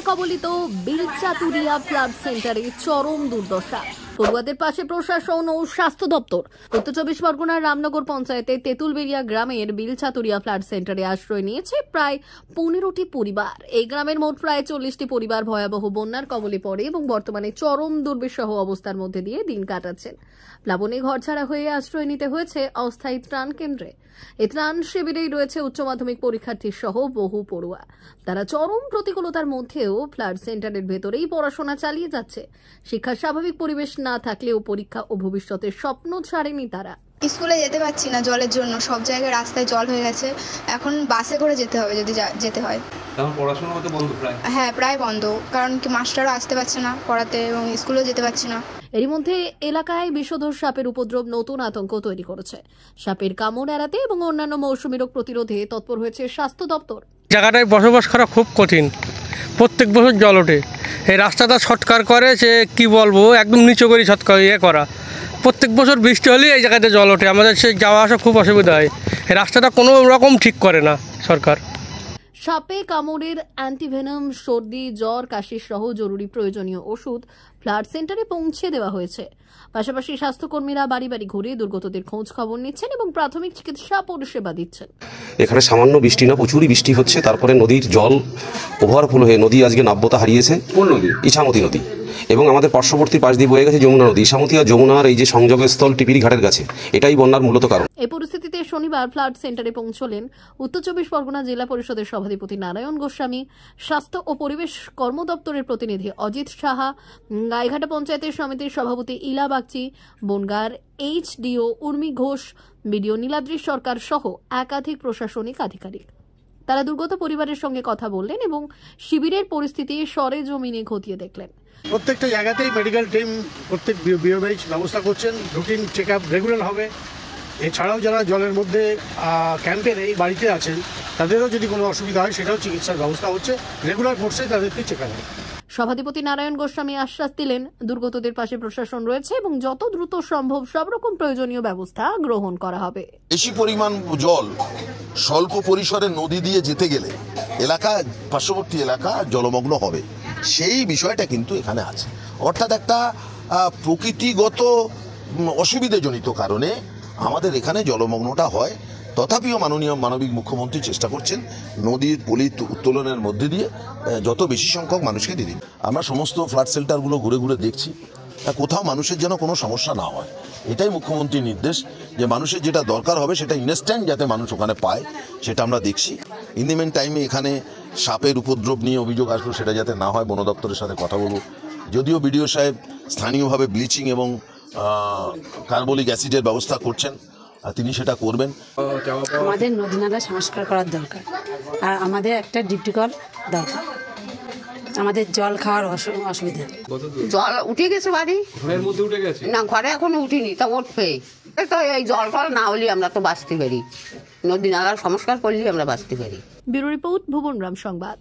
বন্যা কবলিত বিলচাতুরিয়া ফ্লাড সেন্টারে চরম দুর্দশা। পড়ুয়াদের পাশে প্রশাসন ও স্বাস্থ্য দপ্তর। উত্তর চব্বিশ পরগনার রামনগর পঞ্চায়েতের তেঁতুলবেড়িয়া গ্রামের বিলচাতুরিয়া ফ্লাড সেন্টারে আশ্রয় নিয়েছে প্রায় 15টি পরিবার। এই গ্রামের মোট প্রায় 40টি পরিবার ভয়াবহ বন্যার কবলে পড়ে এবং বর্তমানে চরম দুর্বিষহ অবস্থার মধ্যে দিয়ে দিন কাটাচ্ছেন। প্লাবনে ঘরছাড়া হয়ে আশ্রয় নিতে হয়েছে অস্থায়ী ত্রাণ কেন্দ্রে। এই ত্রাণ শিবিরেই রয়েছে উচ্চ মাধ্যমিক পরীক্ষার্থী সহ বহু পড়ুয়া। তারা চরম প্রতিকূলতার মধ্যেও ফ্লাড সেন্টারের ভেতরেই পড়াশোনা চালিয়ে যাচ্ছে। শিক্ষার স্বাভাবিক পরিবেশ না থাকলেও পরীক্ষা ও ভবিষ্যতের স্বপ্ন ছাড়েনি তারা। স্কুলে যেতে পারছি না জলের জন্য, সব জায়গায় রাস্তায় জল হয়ে গেছে। এখন বাসে করে যেতে হবে যদি যেতে হয়। তখন পড়াশোনা হতে বন্ধ প্রায়? হ্যাঁ, প্রায় বন্ধ, কারণ কি মাস্টারও আসতে পারছে না পড়াতে এবং স্কুলেও যেতে পারছি না। এরই মধ্যে এলাকায় বিষধর সাপের উপদ্রব নতুন আতঙ্ক তৈরি করেছে। সাপের কামড় এড়াতে এবং অন্যান্য মৌসুমী রোগ প্রতিরোধে তৎপর হয়েছে স্বাস্থ্য দপ্তর। জায়গাটায় বসবাস করা খুব কঠিন, প্রত্যেক বছর জল ওঠে। এই রাস্তাটা ছটকার করে, সে কি বলবো, একদম নিচু করে ছটকার করা। প্রত্যেক বছর বৃষ্টি হলেই এই জায়গাতে জল ওঠে, আমাদের সে যাওয়া আসা খুব অসুবিধা হয়। এই রাস্তাটা কোনো রকম ঠিক করে না সরকার। সাপে কামড়ের অ্যান্টিভেনম, সর্দি, জ্বর, কাশি সহ জরুরি প্রয়োজনীয় ওষুধ ফ্লাড সেন্টারে পৌঁছে দেওয়া হয়েছে। পাশাপাশি স্বাস্থ্যকর্মীরা বাড়ি বাড়ি ঘুরে দুর্গতদের খোঁজ খবর নিচ্ছেন এবং প্রাথমিক চিকিৎসা পরিষেবা দিচ্ছেন। এখানে সামান্য বৃষ্টি না, প্রচুরই বৃষ্টি হচ্ছে। তারপরে নদীর জল ওভারফ্লো হয়ে নদী আজকে নাব্যতা হারিয়েছে। কোন নদী? ইছামতি নদী। এবং আমাদের পার্শ্ববর্তী পাশ দিয়ে বয়ে গেছে যমুনা নদী। ইছামতি আর যমুনার এই যে সংযোগের স্থল টিপিরি ঘাটের কাছে, এটাই বন্যার মূলত কারণ। এই পরিস্থিতিতে শনিবার ফ্লাড সেন্টারে পৌঁছলেন উত্তর চব্বিশ পরগনা জেলা পরিষদের সভাধিপতি নারায়ণ গোস্বামী, স্বাস্থ্য ও পরিবেশ কর্ম দপ্তরের প্রতিনিধি অজিত সাহা, গাইঘাটা পঞ্চায়েতের সমিতির সভাপতি ইলা বাগচি, বনগাঁর এইচডিও উর্মি ঘোষ, বিডিও নীলাদ্রি সরকার সহ একাধিক প্রশাসনিক আধিকারিক। তারা দুর্গত পরিবারের সঙ্গে কথা বললেন এবং শিবিরের পরিস্থিতি সরেজমিনে খতিয়ে দেখলেন। প্রত্যেকটা জায়গাতেই মেডিকেল টিম প্রত্যেক বিওবেজ ব্যবস্থা করছেন, রুটিন চেক আপ রেগুলার হবে। এছাড়াও যারা জলের মধ্যে ক্যাম্পে নেই, বাড়িতে আছেন, তাদেরও যদি কোনো অসুবিধা হয় সেটাও চিকিৎসার ব্যবস্থা হচ্ছে। রেগুলার কোর্সে তাদেরকে চেক আপ হবে। সভাধিপতি নারায়ণ গোস্বামী আশ্বাস দিলেন, দুর্গতদের পাশে প্রশাসন রয়েছে এবং যত দ্রুত সম্ভব সব রকম প্রয়োজনীয় ব্যবস্থা গ্রহণ করা হবে। বেশি পরিমাণ জল স্বল্প পরিসরে নদী দিয়ে যেতে গেলে এলাকা, পার্শ্ববর্তী এলাকা জলমগ্ন হবে, সেই বিষয়টা কিন্তু এখানে আছে। অর্থাৎ একটা প্রকৃতিগত অসুবিধাজনিত কারণে আমাদের এখানে জলমগ্নটা হয়। তথাপিও মাননীয় মানবিক মুখ্যমন্ত্রী চেষ্টা করছেন নদীর পলি উত্তোলনের মধ্যে দিয়ে যত বেশি সংখ্যক মানুষকে দিতে। আমরা সমস্ত ফ্লাড শেল্টারগুলো ঘুরে ঘুরে দেখছি, কোথাও মানুষের যেন কোনো সমস্যা না হয়। এটাই মুখ্যমন্ত্রীর নির্দেশ, যে মানুষের যেটা দরকার হবে সেটা ইনস্ট্যান্ট যাতে মানুষ ওখানে পায়, সেটা আমরা দেখছি। ইন দি মেন টাইমে এখানে সাপের উপদ্রব নিয়ে অভিযোগ আসলো, সেটা যাতে না হয় বন দপ্তরের সাথে কথা বলব। যদিও বিডিও সাহেব স্থানীয়ভাবে ব্লিচিং এবং কার্বলিক অ্যাসিডের ব্যবস্থা করছেন, তিনি সেটা করবেন। আমাদের নদী নালা সংস্কার করার দরকার, আর আমাদের একটা ডিপটি কল দরকার। আমাদের জল খাওয়ার অসুবিধা। জল উঠে গেছে বাড়ি, ঘরের মধ্যে উঠে গেছে না ঘরে এখনো উঠিনি, তা উঠবে। তো এই জল টল না হলে আমরা তো বাঁচতে পারি, নদী নালার সংস্কার করলে আমরা বাঁচতে পারি। ব্যুরো রিপোর্ট, ভুবন রাম সংবাদ।